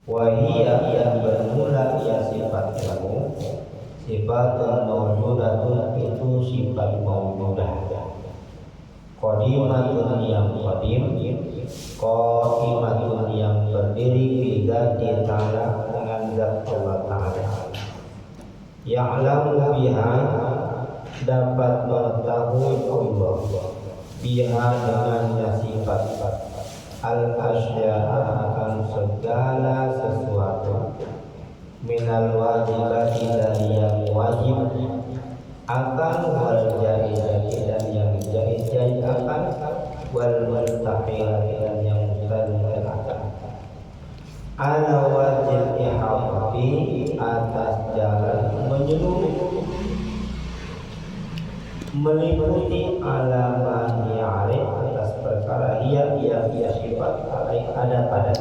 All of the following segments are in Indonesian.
Wahia yang bermula ia sifat ilmu, sifatun mawjudatun itu sifat mawjudah, qadimatun yang qadim, qaimatun yang berdiri bi dzati ta'ala dengan zat Allah Ta'ala, ya'lamu biha dapat mengetahui Allah biha dengannya sifat al-asya'a akan segala sesuatu, minal wajibati dari yang wajib, akan wal jaizati dan yang jaiz akan, wal mustahilati dan yang mustahil akan, ala wajib ihafati atas jalan menyeluruh, meliputi alaman ya'rif atas perkara ia sifat ada pada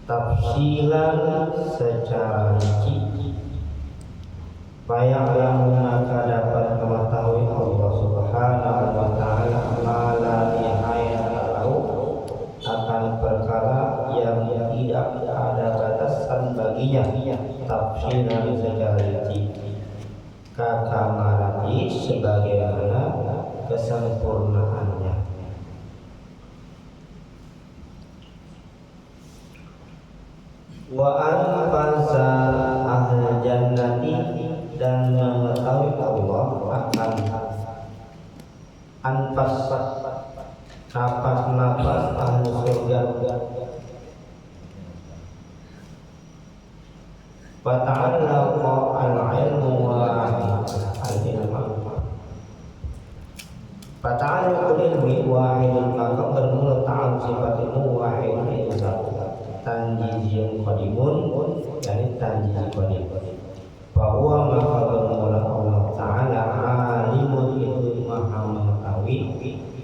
tafsilan secara rinci, bayangkan maka dapat mengetahui Allah Subhanahu wa Ta'ala mala nihayata lahu akan perkara yang tidak ada batasan baginya, tafsilan secara rinci, kakamalati sebagaimana kesempurnaannya. Wa anfasa ahlul jannati dan mengetahui Allah akan anfas nafas ahli surga, wa ta'allaqa al-ilmu wa al-ilmu, wa ta'allaqa al-ilmi wahidun maka bermula ta'al sifat ilmu wahidun itu satu, tanjiziyun qadimun yani tanjiz qadim, bahwa maka bermula Allah Ta'ala alimun itu maha mengetahui,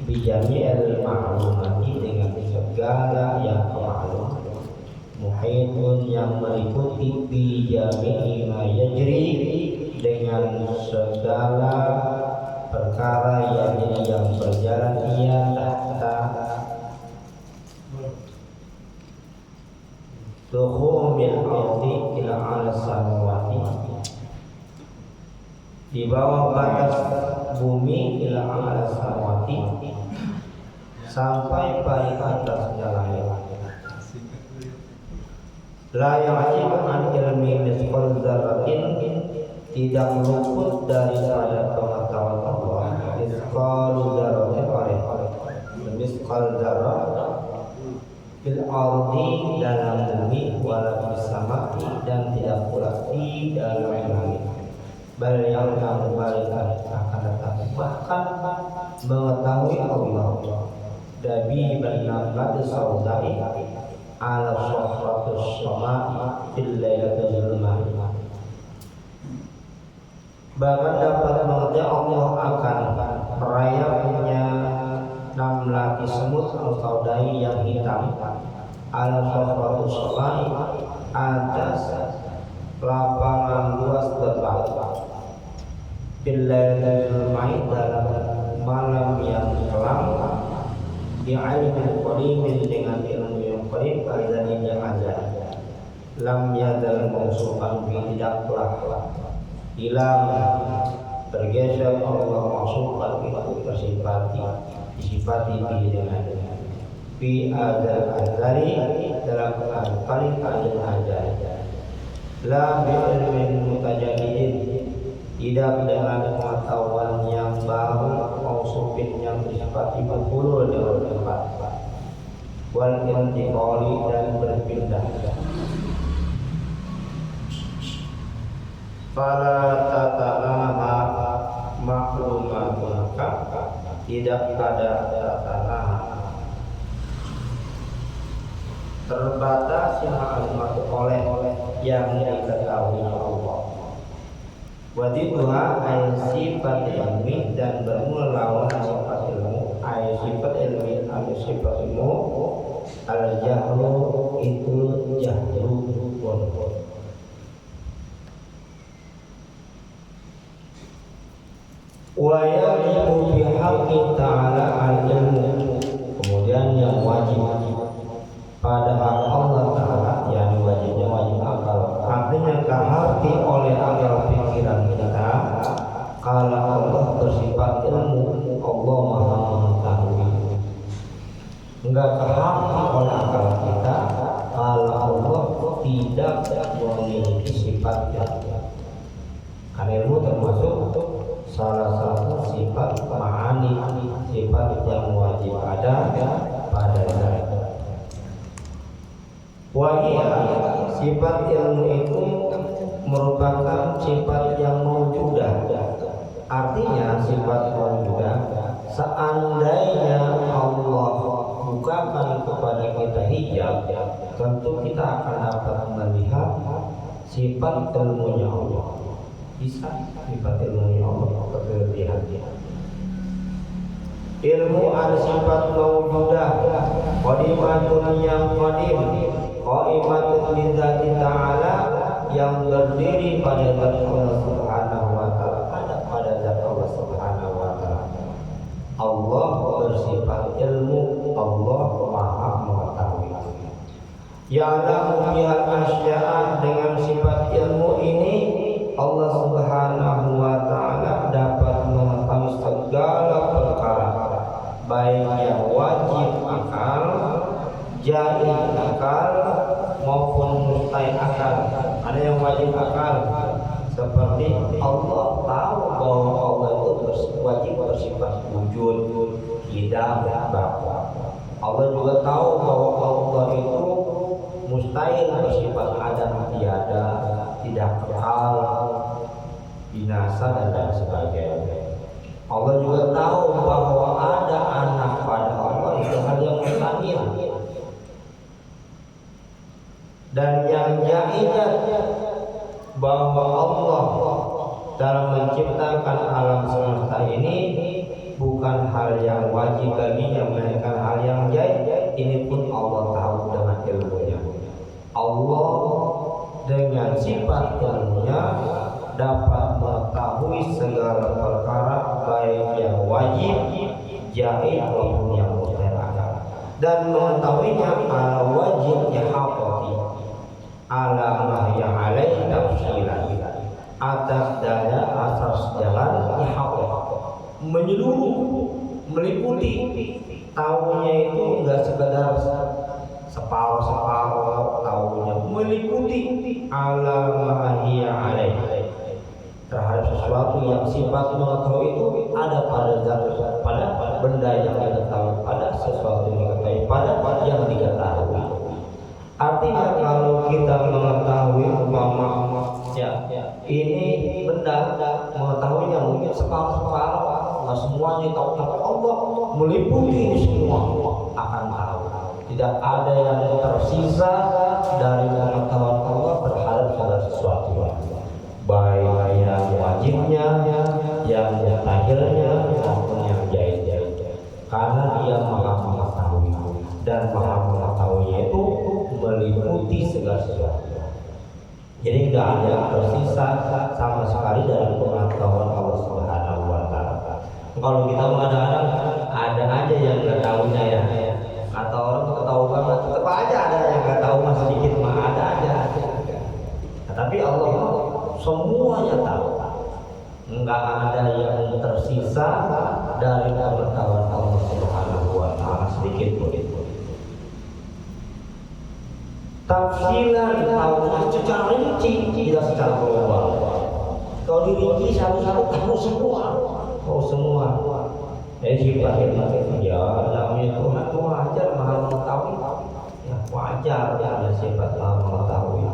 bijami'il ma'lumati dengan segala yang maklum, muhitun yang meliputi, bijami'i ma yajri dengan segala perkara yang berjalan ia tahta dukhumil ardi ila ala samawati, di bawah batas bumi ila ala samawati sampai pada atasnya langit. La ya'jibu an ilmi mithqal dzarratin tidak luput daripada pengetahuan Allah mithqal dzarratin mithqal dzarrah fil ardi dalam bumi wala fis samai dan tidak pula di dalam langit. Bal yang kembalikan akan datang bahkan mengetahui Allah dabi bernafad saudai ala sofratus samai fil lailatul zulmah, bahkan dapat mengetahui Allah akan rayapnya namlati semut atau dai yang hitam ala sofratus samai atas lapangan luas terbang, bilal main dalam malam yang kelam, bi'ilmin qadimin dengan ilmu yang qadim, azalin yang azal, lam yadal mausufan bi tidak telah hilang bergeser Allah mausufan itu disifati bi dengan bi azal azali dalam paling azal la bi'ilmin mutajadidin tidak dengan pengetahuan yang baru mausufin yang disifati berpuluh dalam tempat, wal intiqali dan berpindah. Fala tatanaha maklumatun tidak ada tatanaha terbatas yang maklumat oleh yang diketahui Allah. Wadidha ay sifat ilmi dan bermula lawan sifat ilmu, ay sifat ilmi ay sifat ilmu, al jahlu itu jahlu bodoh. Wa yajibu bihaqqi ta'ala al ilmu, kemudian yang wajib pada hak Allah Ta'ala enggak kehati oleh akal kita kalau Allah tidak memiliki sifatnya. Karena ilmu termasuk salah satu sifat ma'ani, sifat yang wajib ada pada zat. Wahia, sifat ilmu itu merupakan sifat yang mawjudah. Artinya sifat mawjudah, seandainya Allah bukakan kepada kita hijab, tentu kita akan dapat melihat sifat ilmunya Allah. Bisa sifat ilmunya Allah kelebihannya. Ilmu ada sifat mawjudah, qadimatun yang qadim, qaimatun lidzati ta'ala, yang berdiri pada zat Allah Subhanahu wa ta'ala, pada zat Allah Subhanahu wa ta'ala. Allah bersifat ilmu, Allah Maha mengetahui. Ya'lamu bihal asya'a, dengan sifat ilmu ini Allah Subhanahu wa ta'ala dapat mengetahui segala perkara, baik yang wajib akal, jaiz akal, maupun mustahil akal. Ada yang wajib akal, seperti Allah tahu bahwa Allah itu wajib bersifat wujud, tidak bapa. Allah juga tahu bahwa Allah itu mustahil bersifat ada tiada, tidak kekal, binasa dan lain sebagainya. Allah juga tahu bahwa ada anak pada Allah itu hal yang mustahil. Dan yang jaiznya bahwa Allah dalam menciptakan alam semesta ini bukan hal yang wajib baginya, melainkan hal yang jaiz. Ini pun Allah tahu dengan ilmunya. Allah dengan sifat ilmunya dapat mengetahui segala perkara, baik yang wajib, jaiz maupun yang mustahil, dan mengetahuinya ala wajibnya hakiki, ala ma yang alaihi tafsilan, atas daya asas jalan hakiki, menyeluruh, meliputi. Tahunya itu enggak sekedar separuh-separuh, tahunya meliputi ala ma hiya alaihi, terhadap sesuatu yang sifat mengetahui itu ada pada zat, pada benda yang diketahui, pada sesuatu yang diketahui, pada yang diketahui. Artinya kalau kita mengetahui umpama ini benda, mengetahuinya mungkin separuh-separuh, nggak semuanya tahu, tapi Allah meliputi ini semua, akan tahu. Tidak ada yang tersisa dari pengetahuan Allah terhadap segala sesuatu, baik yang wajibnya, yang mustahilnya, maupun yang jaiznya. Karena Dia Maha mengetahui, dan Maha mengetahuinya itu meliputi segala sesuatu. Jadi nggak ada yang tersisa sama sekali dari pengetahuan Allah Subhanahu wa ta'ala. Kalau kita kadang-kadang ada aja yang nggak tahunya ya. Atau orang tahu banget, tetap aja ada yang nggak tahu, masih sedikit mah ada aja. Nah, tapi Allah semuanya tahu, nggak ada yang tersisa dari pengetahuan Allah Subhanahu wa ta'ala sedikit pun. Tafsilan tahunya secara rinci, tidak secara global. Kalau dirinci satu-satu tahu semua, sifat ya namanya Tuhan itu wajar Maha mengetahui, ya wajar ada sifat Maha mengetahui.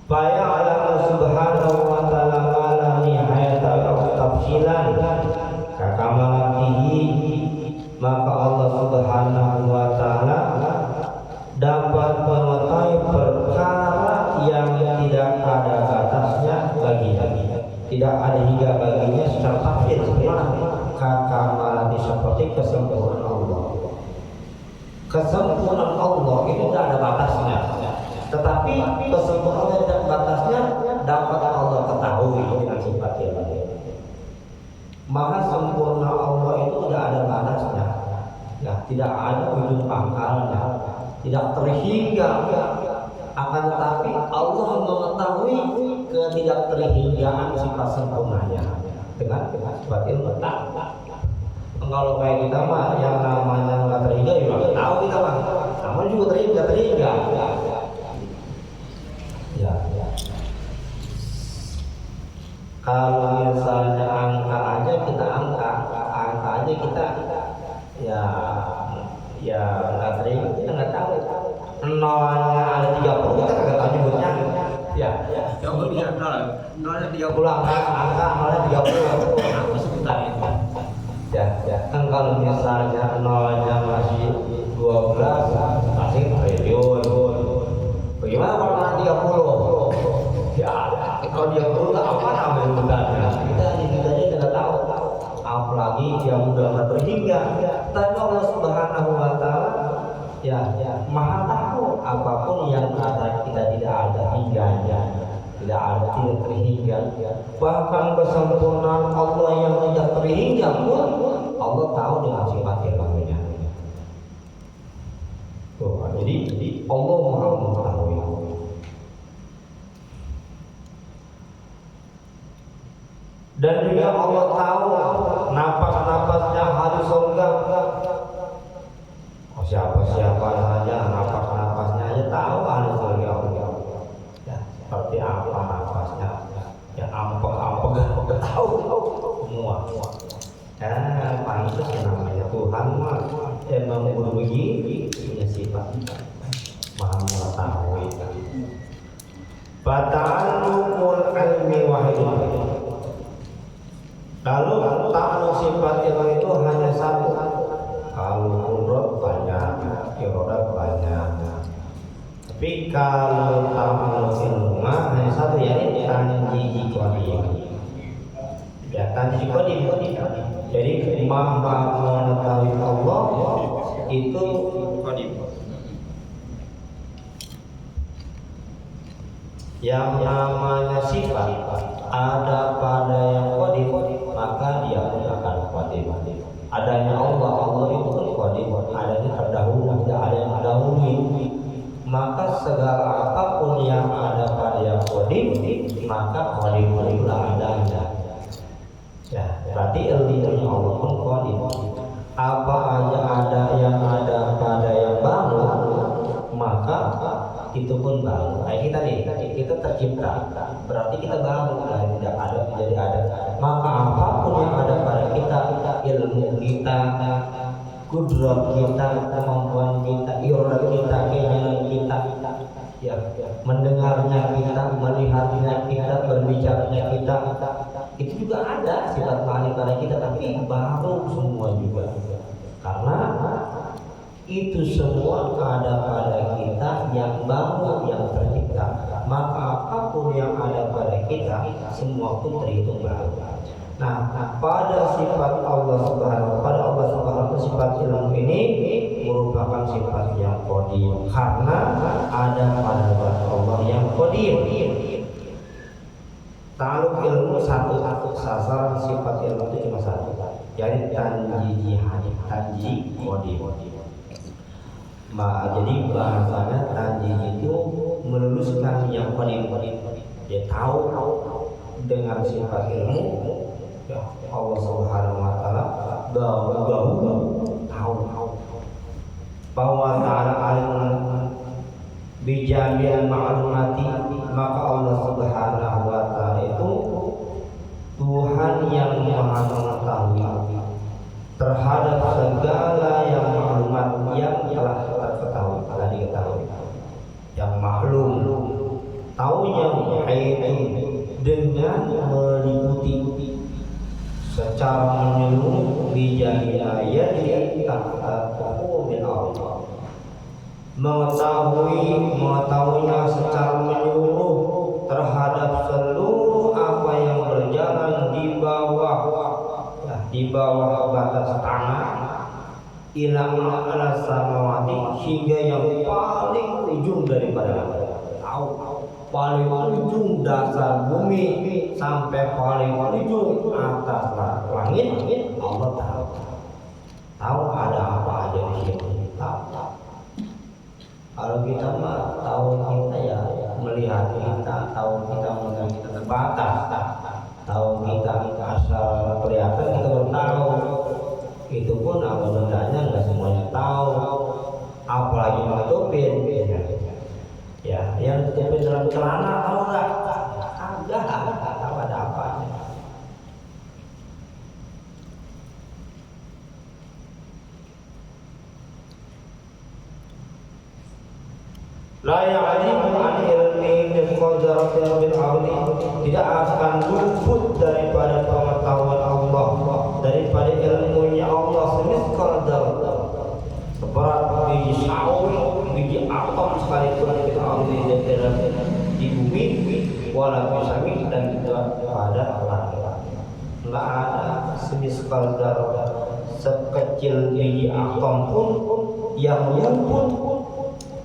Faya Allah Subhanahu wa ta'ala malam nihayata tafsilan kakamatihi, maka Allah Subhanahu wa ta'ala dapat mengetahui perkara yang tidak ada batasnya baginya, tidak ada hingga baginya secara tafsir sempurna. Kakamati seperti kesempurnaan Allah. Kesempurnaan Allah itu tidak ada batasnya, tetapi kesempurnaan dan batasnya dapat Allah ketahui dengan sifat ilmu. Maha sempurna Allah itu tidak ada batasnya, ya, tidak ada ujung pangkalnya, tidak terhingga. Akan tetapi Allah mengetahui ketidak terhinggaan sifat sempurnanya dengan sifat ilmu. Kalau kayak kita mah yang namanya nggak terhingga ya nggak tahu kita mah. Namun juga terhingga. Ya. Kalau misalnya angka aja kita angka aja kita ya nggak terhingga, kita nggak tahu. Nolnya ada 30 kita kagak tahu nyebutnya. Ya. Yang bisa nolnya 30 angka nolnya 30. apa sebutannya itu? Ya, kan kalau misalnya nolnya masih 12 masih triliun. Bagaimana kalau nolnya 30? Ya, kalau 30 tak apa namanya sebutannya. Kita aja tidak tahu. Apalagi yang udah nggak terhingga. Tapi Allah Subhanahu Wa Taala ya Maha tahu apapun yang ada kita tidak ada hingganya. Tidak terhingga. Bahkan kesempurnaan Allah yang tidak terhingga pun Allah tahu dengan sifat ilmunya. Jadi Allah Maha mengetahui. Dan juga Allah tahu napas-napasnya hari surga. Siapa saja napas-napasnya aja tahu hari surga Allah. Seperti apa nafasnya, ya ampeg tahu semua. Pantas namanya Tuhan mah emang berbegi punya sifat Maha mengetahui. Fata'alluqul ilmi wahidun. Lalu ta'alluq sifat ilmu itu hanya satu. Kalau qudrat banyak, iradat banyak. Tapi kalau ta'alluq ilmu hanya satu, yaitu tanjiji qadim. Ya, tanjiji qadim. Jadi Maha mengetahui Allah itu qadim. Yang namanya sifat ada pada yang qadim, maka dia pun akan qadim. Adanya Allah itu kan qadim, adanya terdahulu, tidak ada yang mendahului. Maka segala apapun yang ada pada yang qadim, maka qadim itulah adanya. Ya, berarti ilmunya Allah pun qadim. Apa aja ada yang ada pada yang baru, maka itu pun baru. Kayak kita nih, kita tercipta, berarti kita baru dari tidak ada menjadi ada. Maka apapun yang ada pada kita, ilmu kita, kudrat kita, kemampuan kita, iradat kita, keinginan kita, ya, mendengarnya kita, melihatnya kita, berbicaranya kita, itu juga ada sifat mahal pada kita, tapi baru semua juga. Karena itu semua ada pada kita yang baru, yang tercipta. Maka apapun yang ada pada kita, semua pun terhitung baru. Nah, pada sifat Allah Subhanahu sifat ilmu ini merupakan sifat yang qadim karena ada pada Allah yang qadim. Ta'alluq ilmu satu sasaran sifat ilmu itu cuma satu, yaitu tanji qadim. Jadi bahasanya tanji itu meluluskan yang qadim. Dia tahu dengan sifat ilmu ya Allah Subhanahu wa taala tahu bahwa ta'ala alimun bijami'il ma'lumati, maka Allah Subhanahu wa taala itu Tuhan yang Maha mengetahui terhadap segala yang maklumat yang telah diketahui, yang maklum, taunya muhaitin dengan meliputi secara menyeluruh bijami'il ayati tahta hukumil Allah, mengetahuinya secara menyeluruh terhadap seluruh apa yang berjalan di bawah batas tanah ila ala samawati, hingga yang paling ujung daripada tahu, paling ujung dasar bumi sampai paling ujung atas langit Allah tahu ada apa aja di sini. Kalau kita mah tahu kita ya melihat kita, tahu kita mengenai kita terbatas, tahu kita asal kelihatan kita baru tahu. Itu pun alhamdulillahnya nggak semuanya tahu, apalagi nutupin. Ya, yang tutupin dalam celana tahu nggak? Enggak tahu ada apa. La ya'lamu an ilmi mithqal dzarratin bil ardi, tidak akan luput daripada pengetahuan Allah, daripada ilmunya Allah semithqal dzarratin, seberat biji sawi, biji atom sekalipun fil ardi di bumi, wala bisami, dan juga pada langit. Enggak ada semithqal dzarratin, sekecil biji atom pun yang luput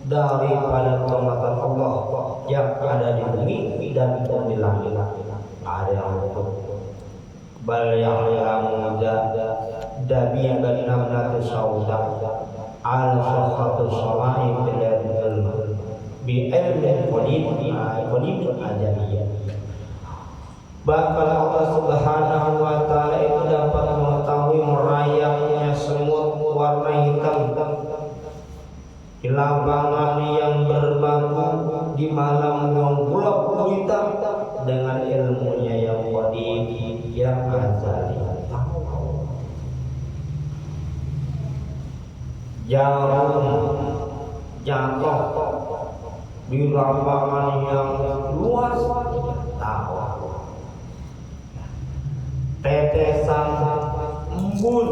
daripada pengetahuan Allah yang ada di bumi dan di langit. Ada yang luput. Bal ya'lamu dabiban namlatu sauda al sakhatu samai bil ilm bi ilmin qadim ajaliyah. Bahkan Allah Subhanahu wa taala itu dapat mengetahui merayapnya semut warna hitam di lapangan yang berbatu di malam yang gelap gulita dengan ilmunya yang qadim yang azali. Jarum jatuh di lapangan yang luas tahu. Tetesan embun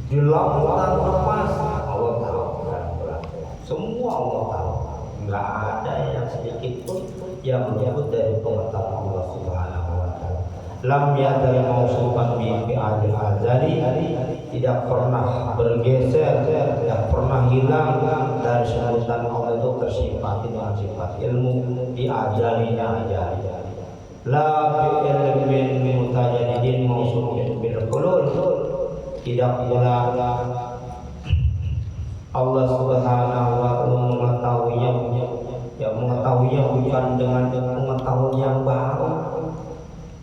di lautan lepas Allah tahu. Semua Allah tahu. Enggak ada yang sedikit pun yang menyebut dari pengetahuan Allah Subhanahu wa taala. Lam yadri mausufan bi adil azali, tidak pernah bergeser, tidak pernah hilang dari sebutan Allah itu tersifat dengan sifat ilmu di ajalinya ajali. La bi ilmin mutajadidin mausufin bil qulul, tidak pula Allah Subhanahu wa taala mengetahuinya bukan dengan pengetahuan yang baru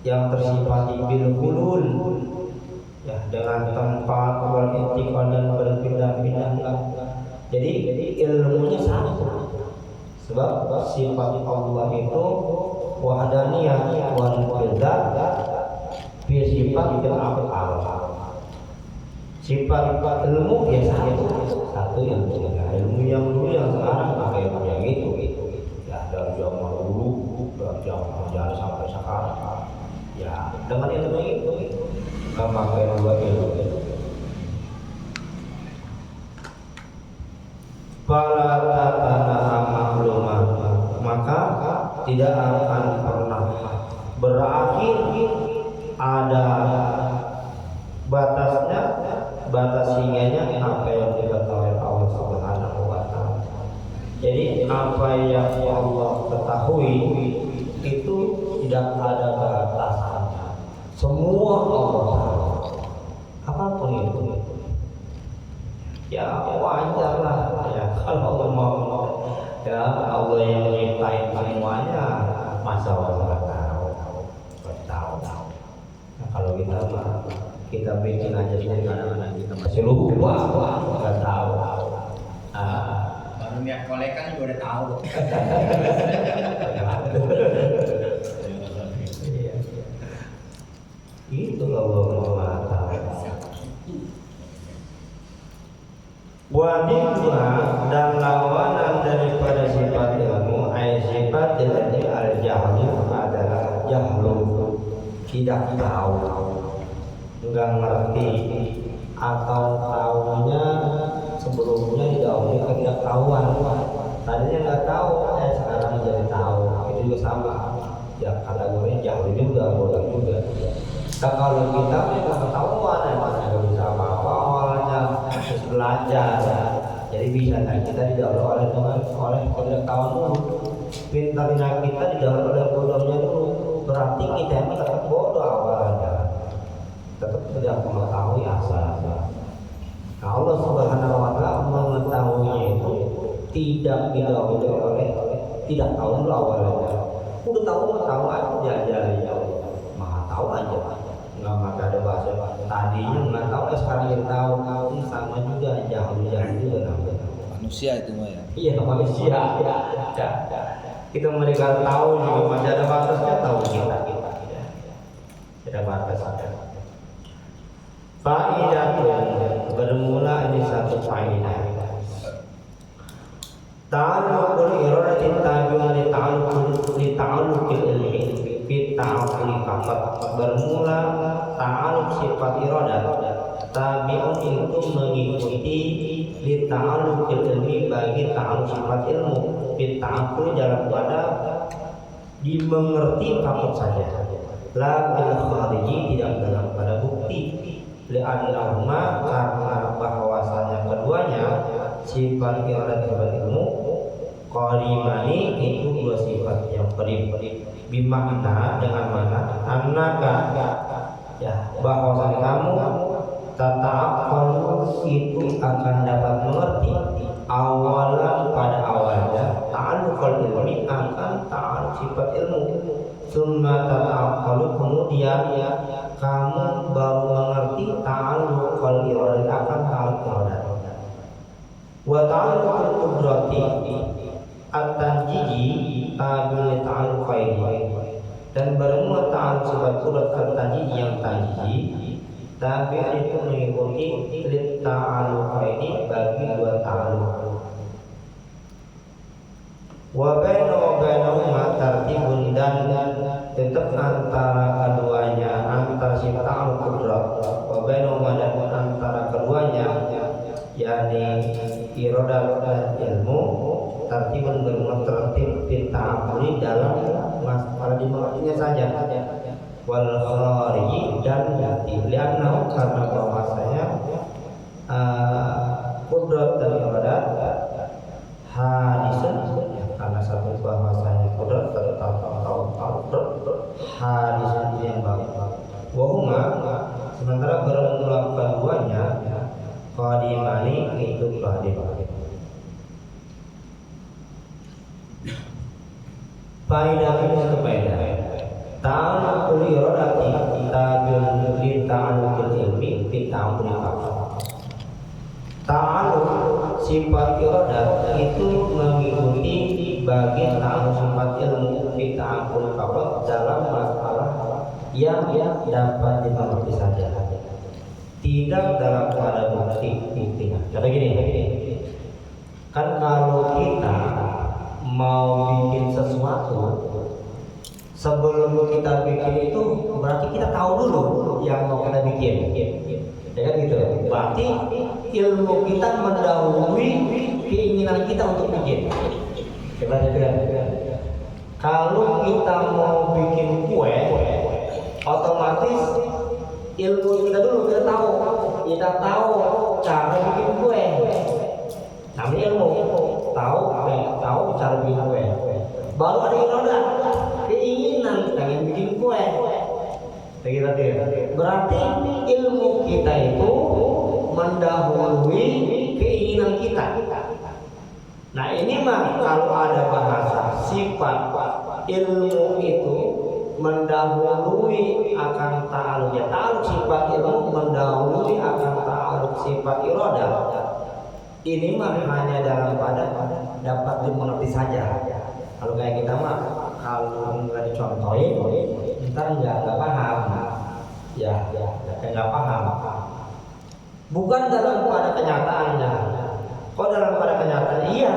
yang tersifat bil hulul, ya, dengan tempat wal intiqal dan berpindah-pindah. Jadi ilmunya sama, sebab sifat Allah itu wahdaniyah wal inqidad bi sifat bil af'al. Sifat ilmu ya satu yang ilmu yang dulu yang sekarang pakai ilmu yang itu ya, dari zaman dulu dari zaman sejarah sampai sekarang ya, dengan ilmu itu nggak pakai dua ilmu itu. Fala tatanaha maklumah, maka tidak akan pernah berakhir ada batasnya, batas hingganya apa yang diketahui Allah Subhanahu wa taala. Jadi apa yang Allah ketahui itu tidak ada batasannya. Semua Allah tahu. Apapun itu. Ya wajar lah ya, kalau Allah mau ya, Allah yang menciptain semuanya, masa Allah tahu. Nah, kalau kita bikin aja sendiri, kadang-kadang kita masih lupa, nggak tahu. Baru niat kolekan juga udah tahu. Itu Allah tahu. Wadidwa dan lawanan daripada sifat ilmu, sifat dari al-jahlu adalah jahlu, tidak tahu, nggak ngerti, atau tahunya sebelumnya didahului ketidaktahuan. Tadinya nggak tahu, sekarang jadi tahu. Itu juga sama, ya kategorinya jahlu juga, bodoh juga. Nah, kalau kita nggak ketahuan, emang nggak bisa apa-apa awalnya, harus belajar. Jadi bisa kita didahului oleh ketidaktahuan dulu. Pintarnya kita didahului oleh bodohnya dulu. Berarti kita emang tetap bodoh awalnya, tetap tidak mengetahui asal. Nah, Allah Subhanahu wa taala mengetahuinya itu tidak didahului oleh tidak tahu dulu awalnya. Udah tahu aja, maha tahu aja. nggak maka ada bahasa tadinya nggak tahu sekarang jadi tahu sama juga jauh juga namanya Manusia itu mah ya. iya manusia ya. Kita mereka tahu juga masih ada batasnya tahu kita ada batasnya. Faidatun bermula ini satu faidah. Ta'alluqul iradati tabi'un li ta'alluqil ilmi fi ta'aqquli faqat. Bermula ta'alluq sifat iradah tabi'un itu mengikuti li ta'alluqil ilmi bagi ta'alluq sifat ilmu fi ta'aqquli dalam pada dimengerti faqat saja. La bil khariji tidak dalam pada bukti. Li'annahuma karena bahwasanya keduanya sifat iradah sifat ilmu qarimani itu dua sifat yang qarib bimakna dengan mana annaka ya bahwasanya kamu tata'aqalu itu akan dapat mengerti awalan pada awalnya ta'alluqul ilmi akan ta'alluq sifat ilmu summa tata'aqalu kemudian kamu baru mengerti ta'alluqul iradah akan ta'alluq iradah wa ta'alluqul qudrati at-tanjiji tabi'un ta'alluqaini dan bermula ta'alluq sifat qudrat at-tanjiji yang tanjiji tabi'un itu mengikuti lit ta'alluqaini bagi dua ta'alluq wa bainahuma tartibun dan tetap antara keduanya antara sifat ta'alluq qudrat wa bainahuma dan antara keduanya yakni iradah dan ilmu tartibun bermula tertib ta'ammuli dalam masalah dimengertinya saja wal khariji dan li'annahu karena bahwasanya qudrat dan iradah hadisun karena satu bahwasanya qudrat atau hadisun yang baik wa huma sementara bermula keduanya qadimani itu qadim. Faedah ini satu faedah. Ta'alluqul iradati tabi'un li ta'alluqil ilmi fi ta'ammuli faqat. Ta'alluq sifat iradah itu mengikuti bagi ta'alluq sifat ilmu fi ta'ammuli faqat dalam masalah yang dapat dimengerti saja. Tidak dalam pada bukti. Contoh gini. Kan kalau kita mau bikin sesuatu sebelum kita bikin itu berarti kita tahu dulu yang mau kita bikin ya kan gitu berarti ilmu kita mendahului keinginan kita untuk bikin kalau kita mau bikin kue otomatis ilmu kita dulu kita tahu cara bikin kue namanya ilmu tahu cara bikin kue baru ada iradah keinginan pengen bikin kue berarti ilmu kita itu mendahului keinginan kita. Nah ini mah kalau ada bahasa sifat ilmu itu mendahului akan ta'alluq ya ta'alluq sifat ilmu mendahului akan ta'alluq sifat iradah. Ini mah hanya dalam pada dapat dimengerti saja. Kalau kayak kita mah kalau nggak dicontohin, ntar nggak paham. Ya, nggak paham. Bukan dalam pada kenyataannya. Kok dalam pada kenyataannya? Iya.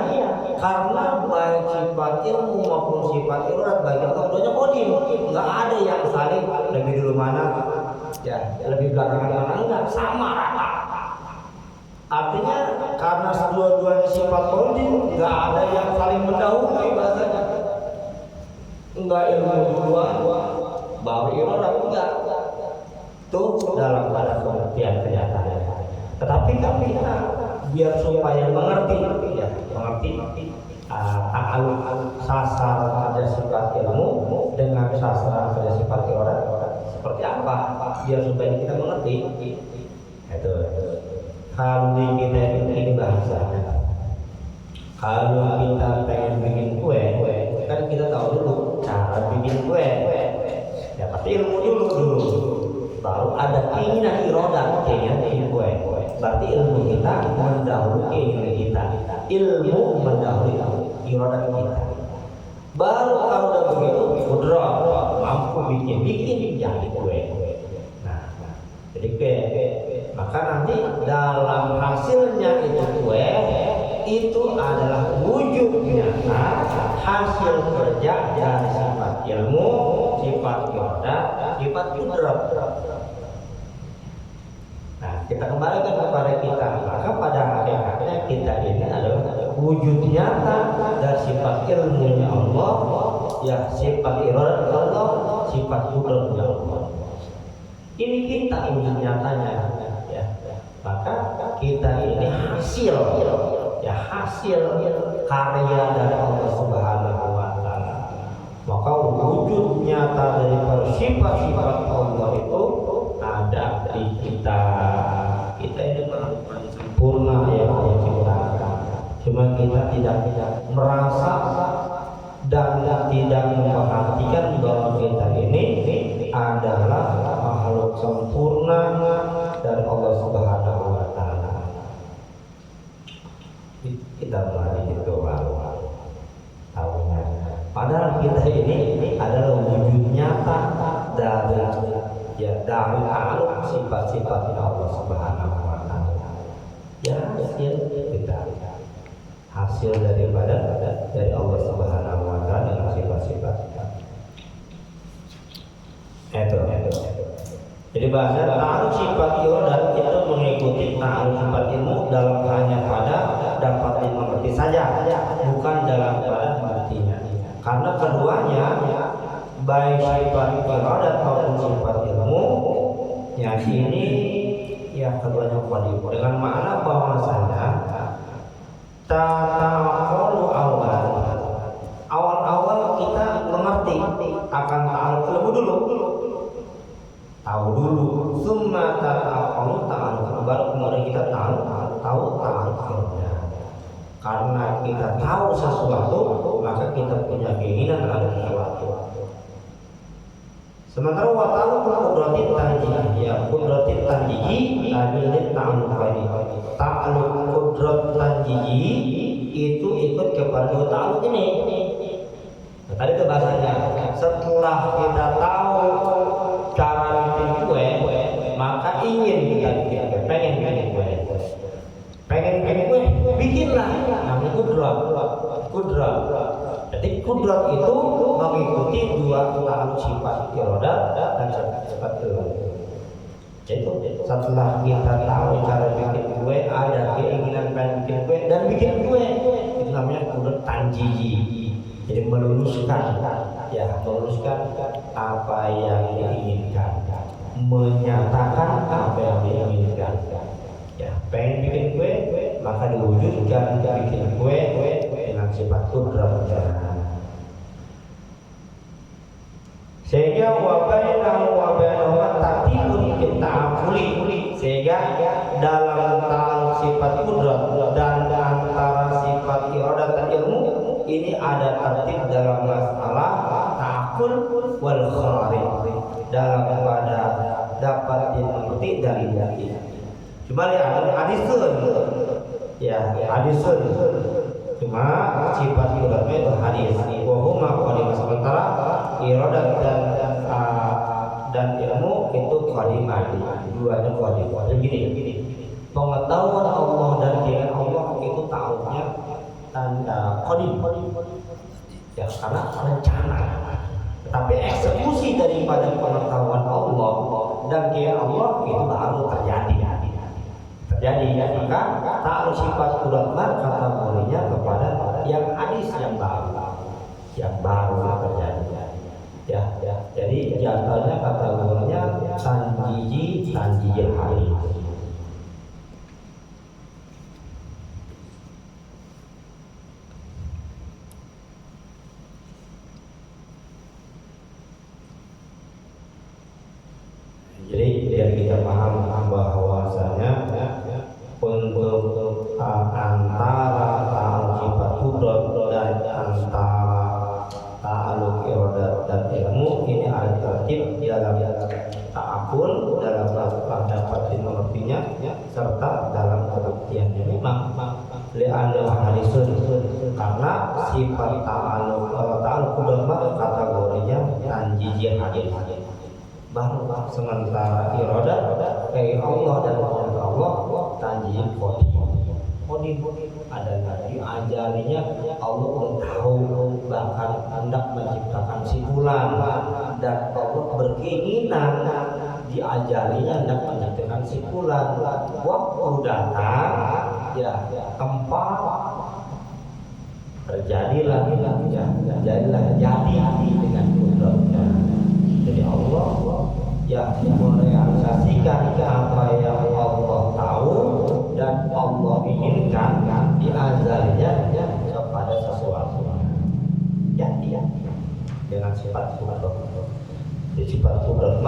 Karena baik sifat ilmu maupun sifat iradah bagi keduanya kodim. Nggak ada yang saling lebih dulu mana, ya lebih belakangan mana enggak sama rata. Artinya karena dua-duanya sifat kodim, nggak ada yang saling mendahului bahasanya. Enggak ilmu duluan, baru iradah enggak. Tuh dalam pada pengertian kenyataan. Tetapi kita biar supaya mengerti ta'alluq sasar pada sifat ilmu dengan sasar pada sifat iradah seperti apa? Biar supaya kita mengerti. Itu. Kalau kita ini bahasanya kalau kita pengen bikin kue kan kita tahu dulu cara bikin kue ya pasti ilmu dulu baru ada keinginan iroda, keinginan gue. Berarti ilmu kita mendahului keinginan kita, ilmu mendahului iroda kita. Baru kalau udah begitu, kudrat mampu bikin jadi gue. Nah, jadi gue. Maka nanti dalam hasilnya itu adalah wujud nyata hasil kerja dari sifat ilmu, sifat iroda, sifat kudrat. Nah, kita kembalikan kepada kita. Maka pada hakikatnya kita ini adalah wujud nyata dari sifat ilmunya Allah, ya sifat iroda Allah, sifat kudratnya Allah. Ini kita wujud nyatanya, ya. Maka kita ini hasil karya dari Allah Subhanahu wa Ta'ala. Maka wujud nyata dari sifat-sifat Allah itu ada di kita. Kita ini sempurna yang Allah ciptakan. Cuma kita tidak merasa dan tidak memperhatikan bahwa kita ini adalah makhluk sempurna dari Allah Subhanahu wa Ta'ala. Kita mulai itu tahunya. Padahal kita ini adalah wujud nyata dari sifat-sifat Allah Subhanahu wa Ta'ala. Ya, hasil dari Allah Subhanahu wa Ta'ala dengan sifat-sifat. Itu. Jadi bahasa ta'aruf sifat iroda itu mengikuti ta'aruf sifat ilmu dalam hanya pada dapat dimengerti saja, bukan dalam pada artinya. Karena keduanya baik sifat iroda maupun sifat ilmu, ya ini ya keduanya qadim dengan makna bahwasanya ta'aruf awal kita mengerti akan ta'aruf ilmu dulu. Tahu dulu, summa ta'aruf baru kemudian kita tahu ta'arufnya. Karena kita tahu sesuatu, maka kita punya keinginan terhadap sesuatu. Sementara wa qudratin tanjihi, ya qudratin tanjihi adalah ta'alluq qudrat tanjihi itu ikut kepada ta'alluq ini. Tadi itu bahasanya setelah kita tahu cara bikin kue, maka ingin kita bikin, pengen bikin kue, bikinlah. Namanya kudrat. Jadi kudrat itu mengikuti dua ta'alluq sifat iroda dan sifat ilmu. Jadi setelah kita tahu cara bikin kue, ada keinginan pengen bikin kue dan bikin kue, itu namanya kudrat tanjihi. Jadi meluluskan apa yang diinginkan, menyatakan apa yang diinginkan. Ya, pengen bikin kue, maka diwujudkan bikin kue dengan sifat kudrat. Sehingga wabainahuma tartibun ta'amuli, sehingga dalam ta'alluq sifat kudrat dan antara sifat iroda dan ilmu ini ada tertib dalam masalah ta'akul wal kharij, dalam pada dapat dimengerti dari hati. Cuma lihat hadisun, ya hadisun. Cuma sifat iroda itu hadis. Wahuma qadim, sementara iroda dan ilmu itu qadimah. Duanya qadim. Begini. Pengetahuan Allah dan keinginan Allah itu ta'arufnya qadim. Ya, karena rencana. Tapi eksekusi daripada pengetahuan Allah dan keinginan Allah itu baru terjadi. Maka ta'aruf sifat kudrat kategorinya kepada yang hadis yang baru terjadi. Ya. Jadi jatuhnya kategorinya tanjiji hadis. Jadi biar kita paham bahwasanya untuk antara ta'alluq sifat kudrat dan antara ta'alluq iroda dan ilmu ini ada tertib dalam ta'akul dapat mengertinya serta dalam pengertiannya memang li'anna hadisun karena sifat ta'alluq qudrat kategorinya tanjiziyah hadis baru sementara iradah kayak Allah dan Allah tanjiziyah qadim ada tadi ajalinya Allah udah tahu bahkan hendak menciptakan si fulan dan Allah berkeinginan diajalinya hendak menciptakan si fulan waktu datang ya tempat terjadilah jadi dengan kudratnya. Jadi Allah ya merealisasikan apa yang Allah tahu dan Allah inginkan di azalnya kepada sesuatu. Jadi dengan sifat kudrat. Sifat kudrat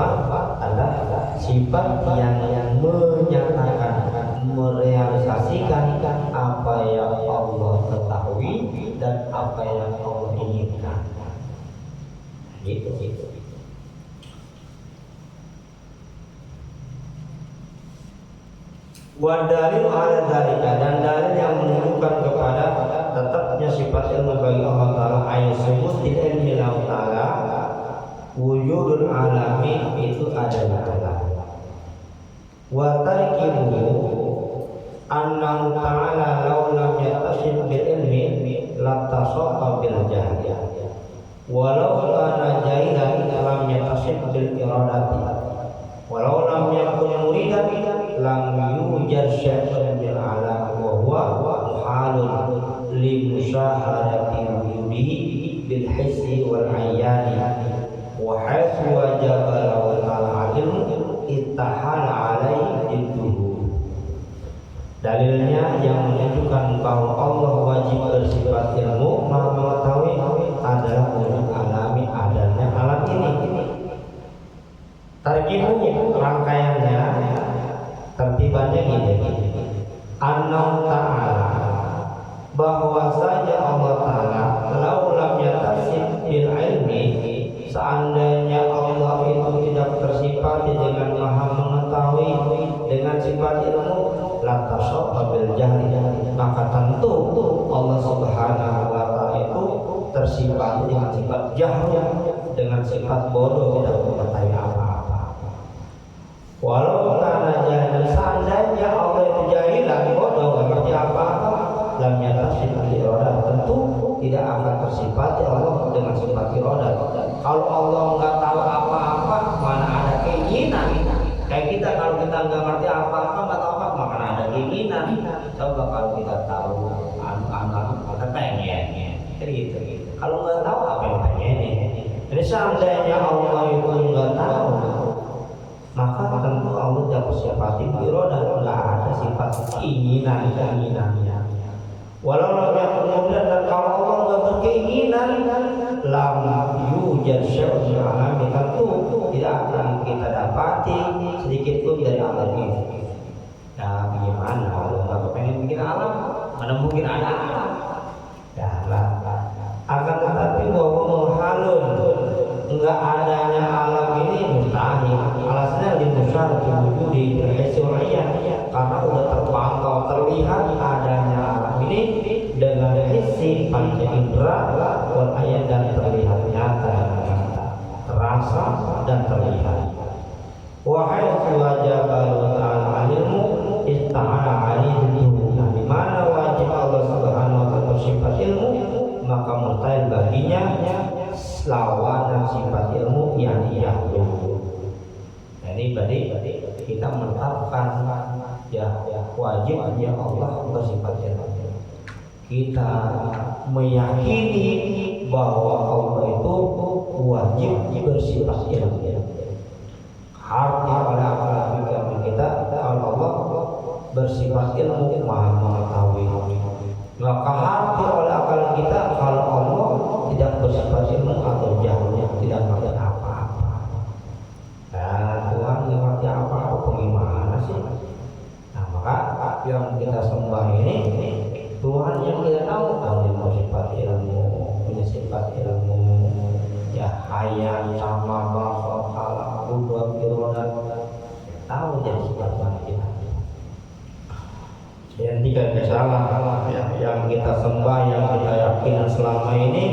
adalah sifat yang menyatakan, merealisasikan apa yang Allah ketahui dan apa yang Allah inginkan. Gitu. Wadalil ala dzalika dan dalil yang menunjukkan kepada tetapnya sifat ilmu bagi Allah Taala ayat sebut di ilmi Allah Taala wujudul alami itu adalah wa tarkibu annahu ta'ala law lam yattasil bil ilmi lattasaqa bil jahli walau kana jahilan lam yattasil bil iradati walau lam yakun muridan lam yujad syai'un bil alam wa huwa muhalun li musyahadati wujudi bil hissi wal ayani wa haitsu wajaba lahu al-ilmu ittahala alaihi jidduhu. Dalilnya yang menunjukkan bahwa Allah wajib bersifat ilmu maha mengetahui adalah wujud alami adanya alam ini. Tarkibu rangkaiannya tertibannya gini. Annahu ta'ala bahwasanya Allah Ta'ala lau lam yatasib bil ilmi seandainya Allah itu tidak bersifat dengan maha mengetahui dengan sifat ilmu latasawfa bil jahli maka tentu Allah Subhanahu wa Ta'ala itu tersifat dengan sifat jahl dengan sifat bodoh tidak mengetahui apa-apa. Walau karena jahilan seandainya Allah itu jahilan bodoh nggak ngerti apa-apa lam yatasib bil iradah tentu tidak akan tersifat Allah dengan sifat iradah. Kalau Allah nggak tahu apa-apa, mana ada keinginan? Kayak kita kalau kita nggak ngerti apa-apa, nggak tahu apa, mana ada keinginan? Coba kalau kita tahu anu kita pengen, gitu. Kalau nggak tahu apa yang pengen? Jadi seandainya Allah itu nggak tahu, maka tentu Allah tidak bersifat iradah, nggak ada sifat keinginannya. Walau lam kemudian dan kalau Allah nggak berkeinginan lam yujad syai'un min alami tentu tidak akan kita dapati sedikit pun dari alam ini. Ya bagaimana kalau nggak pengen bikin alam mana mungkin ada alam ya lah akan tetapi bahwa muhalun nggak adanya alam ini mustahil alasannya di musyahad wujudi karena udah terpantau terlihat adanya alam ini dengan hissi panca indera wal ayat dan terlihat nyata terasa dan terlihat wahai wajib Allah Ta'ala ilmu ista'ala alaihi di mana wajib Allah Subhanahu wa Ta'ala bersifat ilmu maka mustahil baginya lawan sifat ilmu yang jauh. Ini berarti kita menetapkan ya wajibnya Allah bersifat ilmu. Kita meyakini bahwa Allah itu wajib bersifat ilmu. Arti pada akal pikiran kita kalau Allah bersifat ilmu maha mengetahui. Maka hati oleh akal kita kalau Allah tidak bersifat ilmu atau jauhnya tidak mengerti apa-apa. Nah Tuhan tidak mengerti apa-apa bagaimana sih? Nah maka yang kita sembah ini Tuhan yang kita tahu punya sifat ilmu, punya sifat ilmu ya hayat sama bahwa kalau buat irodat tahu menjadi sifat Tuhan kita. Yang tiga salah yang kita sembah, yang kita yakin selama ini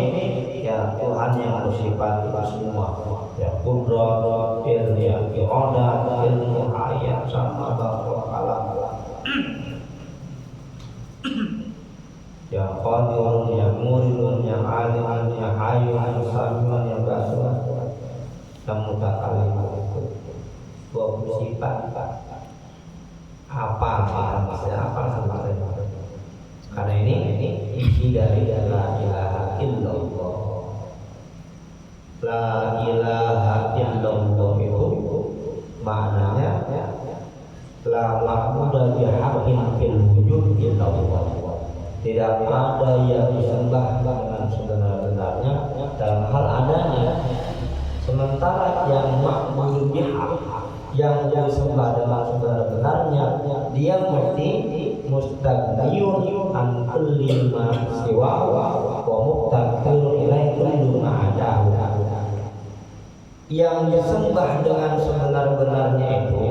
ya Tuhan yang bersifat itu semua, ya Qudrat, ilmu iradah, ilmu hayat sama bahwa kalam, ya Qadirun, ya Muridun, yang Alimun, yang Hayyun, yang Samiun, yang Basir, yang Mutakallim. 20 sifat apa sampai karena ini isi dari la ilaha illallah. La ilaha illallah itu maknanya la ma'budu bihaqqin fil wujud illallah. Tidak ada yang disembah dengan sebenar-benarnya dalam hal adanya. Sementara yang ma'budu bihaq, yang disembah dengan sebenar-benarnya, dia mesti mustaghniyun an kulli ma siwa wa muftaqirun ilaihi kullu ma ada. Yang disembah dengan sebenar-benarnya itu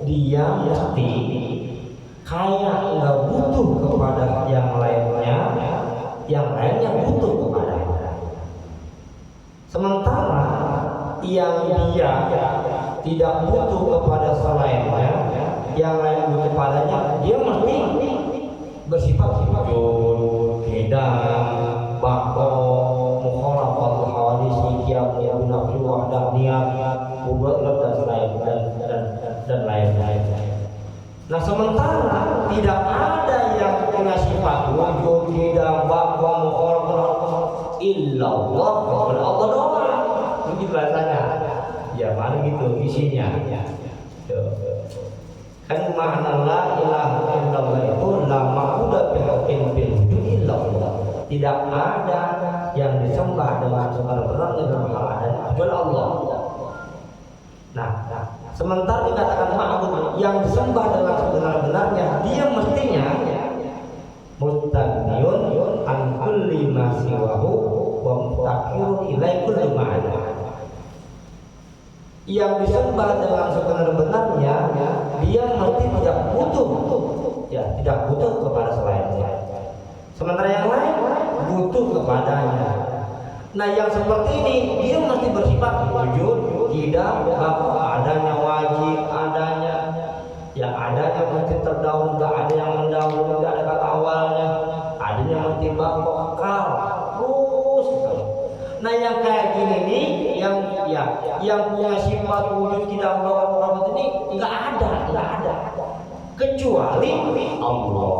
dia mesti kayak nggak butuh kepada yang lainnya butuh kepadanya. Sementara yang dia tidak butuh kepada selainnya, yang lain butuh kepadanya, dia mesti bersifat wujud, hidayah, bako, mukhalafat, hawadis, qiyam, nafsu, wahdaniyah, qudrat dan lain-lain. Nah sementara tidak ada yang punya sifat wujud, hidayah, bako, mukhalafat illallah, kecuali Allah doang. Begitu bahasanya. Ya mana gitu isinya. Kan makna la ilaha illallah itu la ma'budu bihaqqin fil wujud illallah. Tidak ada yang disembah dengan sebenar-benarnya dalam hal adanya kecuali Allah. Nah, sementara dikatakan ma'bud yang disembah dengan sebenar-benarnya, dia mestinya mustaghniyun an kulli ma siwahu wa muftaqirun ilaihi kullu ma ada. Yang disembah dengan sebenar-benarnya, dia mesti tidak butuh kepada selainnya. Sementara yang lain butuh kepadanya. Nah yang seperti ini dia mesti bersifat wujud, tidak adanya wajib, adanya yang adanya mesti terdahulu, tidak ada yang mendahului, tidak ada kata awalnya, adanya mesti bakal terus. Nah yang kayak gini nih, yang punya sifat wujud tidak berapa ini nggak ada, kecuali Allah.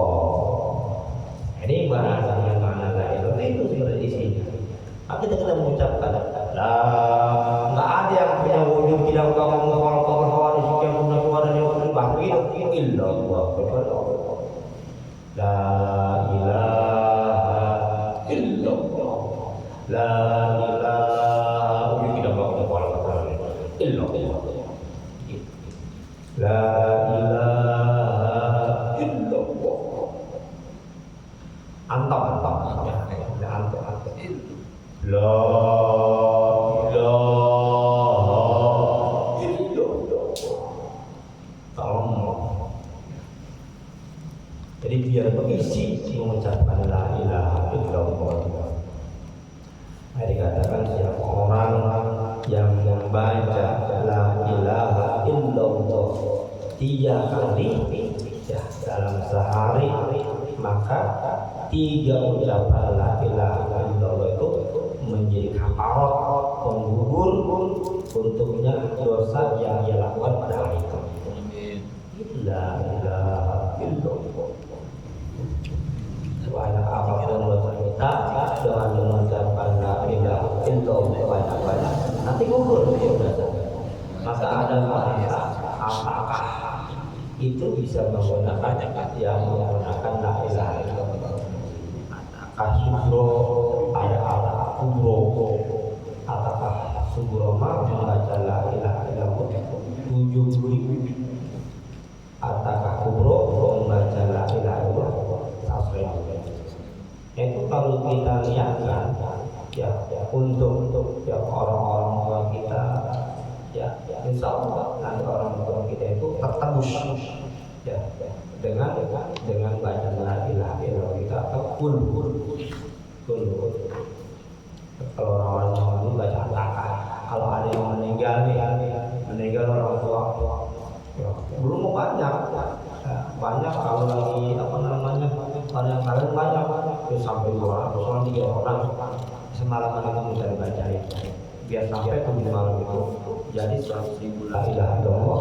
Ini bahasa yang mana lain itu sebenarnya isinya. Kita mengucapkan nggak ada yang punya wujud tidak berapa hawa yang punya suara yang punya bahwa itu illallah kecuali Allah. La ilaha illallah. La ilaha illallah. La ilaha illallah. Antam. La ilaha illallah. Jadi biar berisi mengucapkan la ilaha illallah. Dikatakan siapa orang yang membaca la ilaha illallah 3 kali ya, dalam sehari, maka 3 ucapan la ilaha illallah itu menjadi kafarat penggugur untuknya dosa yang ia lakukan pada hari itu. La ilaha illallah. Banyak apapun dosa kita dengan mengucapkan la ilaha illallah banyak, nanti gugur dia dosa. Maka ada bahasa apakah itu bisa menggunakan yang menggunakan la ilaha illallah. Kasubro ada ala kubro, apakah subro mau membaca la ilaha illallah 70.000, apakah kubro membaca la ilaha illallah 100.000. Itu kalau kita lihat kan, ya untuk ya orang-orang tua kita ya insya Allah nanti orang tua kita itu tertebus ya dengan baca la ilaha illallah kita atau kul. Kalau orang-orang itu baca takah. Kalau ada yang meninggal orang tua ya, belum banyak kalau lagi apa namanya orang kalian banyak ya, sampai 200 orang 3 orang semalam kita mencari bacain biar sampai ke malam itu jadi 100.000 la ilaha illallah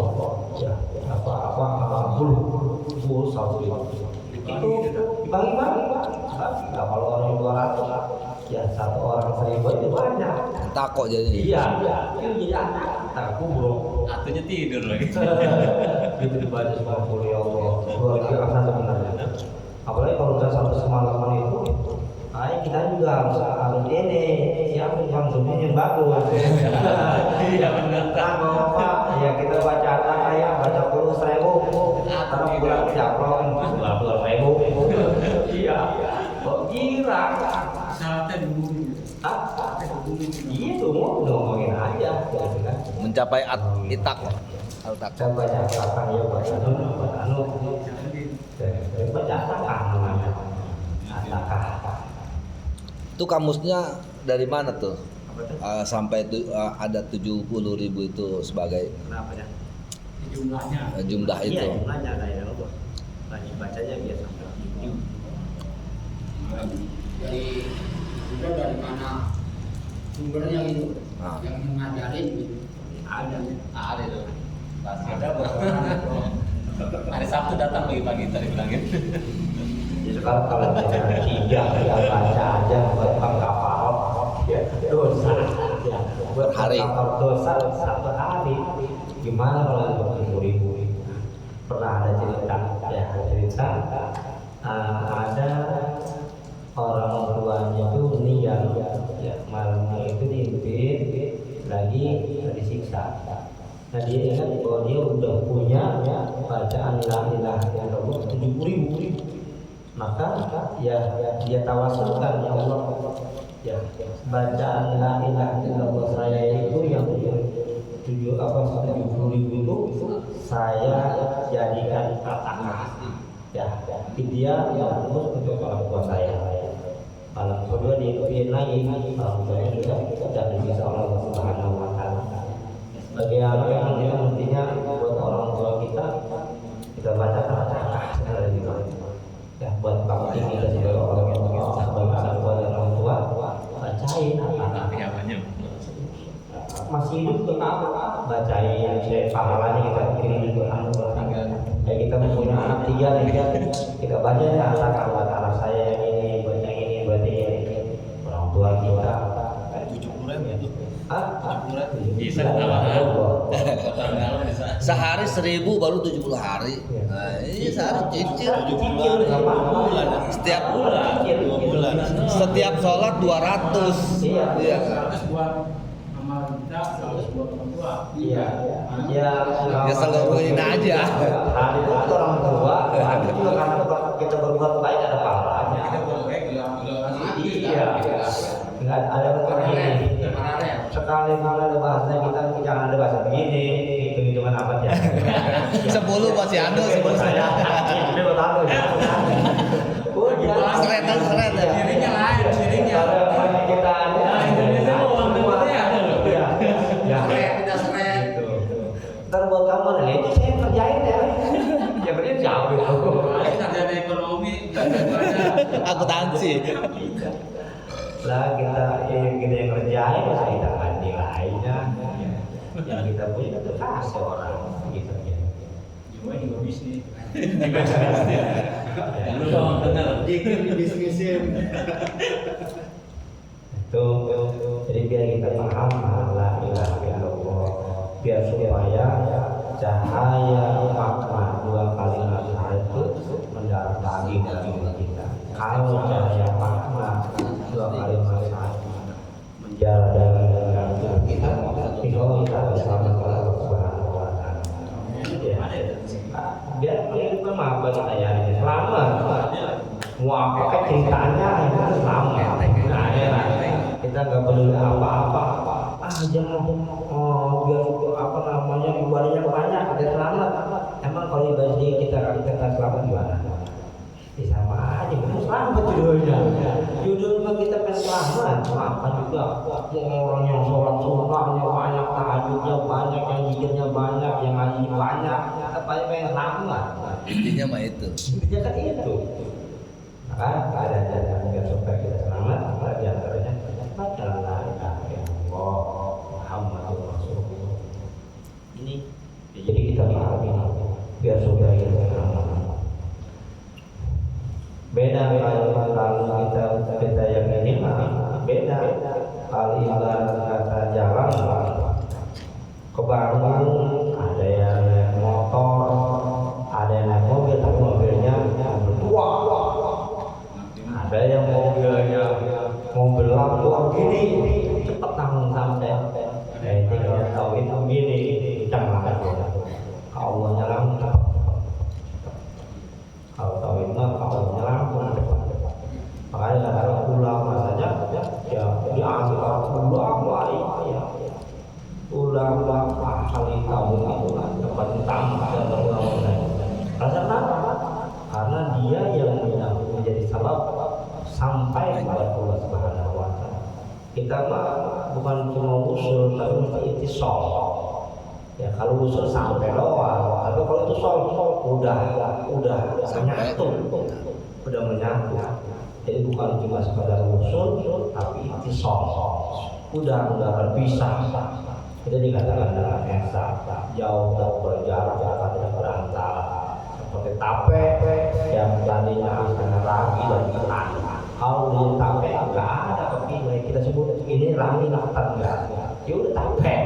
ya apa puluh 100.000 itu dibagi-bagi nah, kalau orang 200 ya satu orang 1.000 itu banyak Takok jadi. iya jadi takut bro Atunya tidur lagi. gitu dibaca semua ya Allah luar biasa sebenarnya apalagi kalau udah sampai semalaman itu kita juga harus ini siapa konsumsi yang bagus Iya benar. kalau apa ya kita baca ayat baca 10.000 karena bulan japlon 12.000 iya kok kira Syaratnya dulu. itu mau ngomongin aja gitu kan Mencapai itak loh. Al-tak. saya baca apa ya baca namanya Itu kamusnya dari mana tuh? Sampai ada 70.000 itu sebagai Kenapa ya? Jumlahnya. jumlah iya itu. jumlahnya ada ya Allah bacanya biasa gitu. Jadi sudah dari mana sumbernya itu Nah. yang mengajarin gitu. Ada itu. Pasti ada hari Sabtu datang pagi-pagi tadi bilangin. Ya sekarang kalau misalnya 3 ya baca aja buat kapal ya dosa ya buat Hari. kapal dosa 1 hari gimana kalau 50.000 pernah ada cerita ada orang tuanya itu meninggal ya malamnya itu diimpin lagi disiksa. Nah dia ingat bahwa dia udah punya bacaan la ilaha illallah 70.000 maka ya dia tawasulkan ya Allah ya bacaan la ilaha illallah saya itu yang 70.000 itu saya jadikan takah ya dia yang terus untuk orang tua saya malam kedua diikutin lagi orang tuanya juga bisa Allah Subhanahu wa Ta'ala sebagai anak yang kita mestinya buat orang tua kita baca takah sekali gitu ya buat bakti kita sebagai orang tua sebagai anak tua dan orang tua bacain Namanya. masih hidup tuh bacain saya pahalanya kita kirim di Quran ya kita punya anak 3 nih kita baca ya buat anak saya yang ini baca ini berarti ini orang tua kita 70.000 itu. ah 70.000 bisa tahu. Sehari 1.000 baru 70 hari. Nah, ini sehari cicil. Setiap bulan. 2 bulan. Setiap sholat 200. Iya. Iya. 100 buat amal kita, 100 buat orang tua. iya ya Ya seluruhin aja. hari itu orang tua hari juga karena kita berbuat baik ada pahalanya Kita buat baik iya nggak ada begini sekali kalau ada bahasanya kita jangan ada bahasa begini hitung-hitungan amat ya 10 masih anu, 10 saya ini buat anu ya Seretan seret ya. Cirinya lain, cirinya. kalau kita ada Indonesia mau uang dapetnya ada loh. ya Seret, tidak seret. ntar buat kamu nah itu saya kerjain ya ya berarti jauh ya Sarjana ekonomi, Akuntansi. lah kita yang kerjain masa kita kan nilainya yang kita punya itu kasih orang gitu ya cuma juga bisnis. Lu dong benar. Dikir di bisnisin. itu jadi biar kita paham la ilaha illallah biar supaya cahaya makna 2 kalimat syahadat itu mendarat lagi dalam diri kita. Kalau cahaya makna 2 kalimat syahadat menjalar dalam diri kita, insya Allah kita bersama Allah Subhanahu wa Ta'ala. Biar kehidupan mah saya selama mau apa ceritanya itu selama. Nah, ya, kita nggak perlu apa-apa aja mau biar apa judulnya. Judul mah kita pengen selamat, apa juga orang yang sholat sunnahnya banyak, tahajudnya banyak, yang zikirnya banyak, yang ngaji banyak, apa yang pengen selamat. Intinya mah itu. Intinya kan itu. Maka ada jalan supaya kita selamat, di antaranya baca la ilaha illallah Muhammadur Rasulullah. Ini jadi kita paham ini biar supaya kita selamat. Beda kalau kita yang ini mah beda. Kalau ibarat kata jalan ke Bandung, ada yang naik motor, ada yang naik mobil, tapi mobilnya berdua. Ada yang mobilnya mobil lampu gini, cepet langsung sampai. Tinggal tauin gini, kencang banget. Kalau nyelam cepet. Kalau tauin mah kalau nyelam cepat. Makanya kalau ulama saja ya diambil ulama ya. Ulama ahli tauhid itu kan tempat utama dan ulama. Karena apa? Karena dia yang menjadi sebab sampai kepada Allah Subhanahu wa taala. Kita mah bukan cuma usul tapi mesti ittisal. Ya kalau usul sampai doang, tapi kalau itu udah menyatu, udah menyatu. Jadi bukan cuma sekedar usul, tapi ittisal. Udah berpisah. Itu dikatakan dalam esa jauh dan berjarak tidak berantara. Seperti tape yang tadinya akan ragi dan ketan. Kalau di tape nggak ada kepilih, kita sebut ini ragi ketan nggak. Ya udah tape.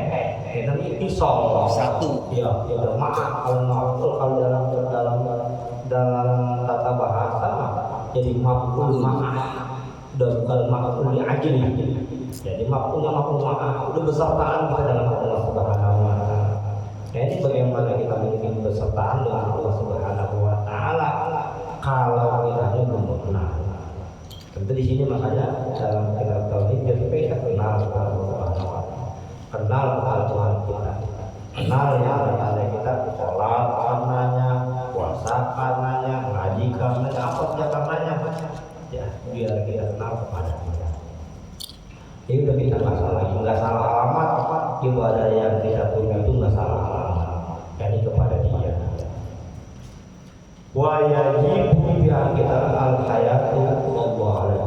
Tapi pisau Satu. Ya, udah maaf kalau dalam tata bahasa jadi maf'ul ma'ah. Udah bukan maf'ul li'ajil. Jadi maf'ulnya maf'ul ma'ah. Udah besertaan kita dalam Allah Subhanahu wa taala. Nah, ini bagaimana kita bikin besertaan dengan Allah Subhanahu wa taala kalau kita belum kenal. Tentu di sini makanya dalam kitab tauhid kita kenal Allah Subhanahu wa taala. Kenal kepada Tuhan kita, kenal ya ada kita sholat karenanya, puasa karenanya, ngaji karenanya, apa saja karenanya, ya biar kita kenal kepada Dia. Jadi udah kita nggak salah alamat, ibadah yang kita punya itu nggak salah alamat, yakni kepada Dia. Wa yajibu biha kita al hayatu Allah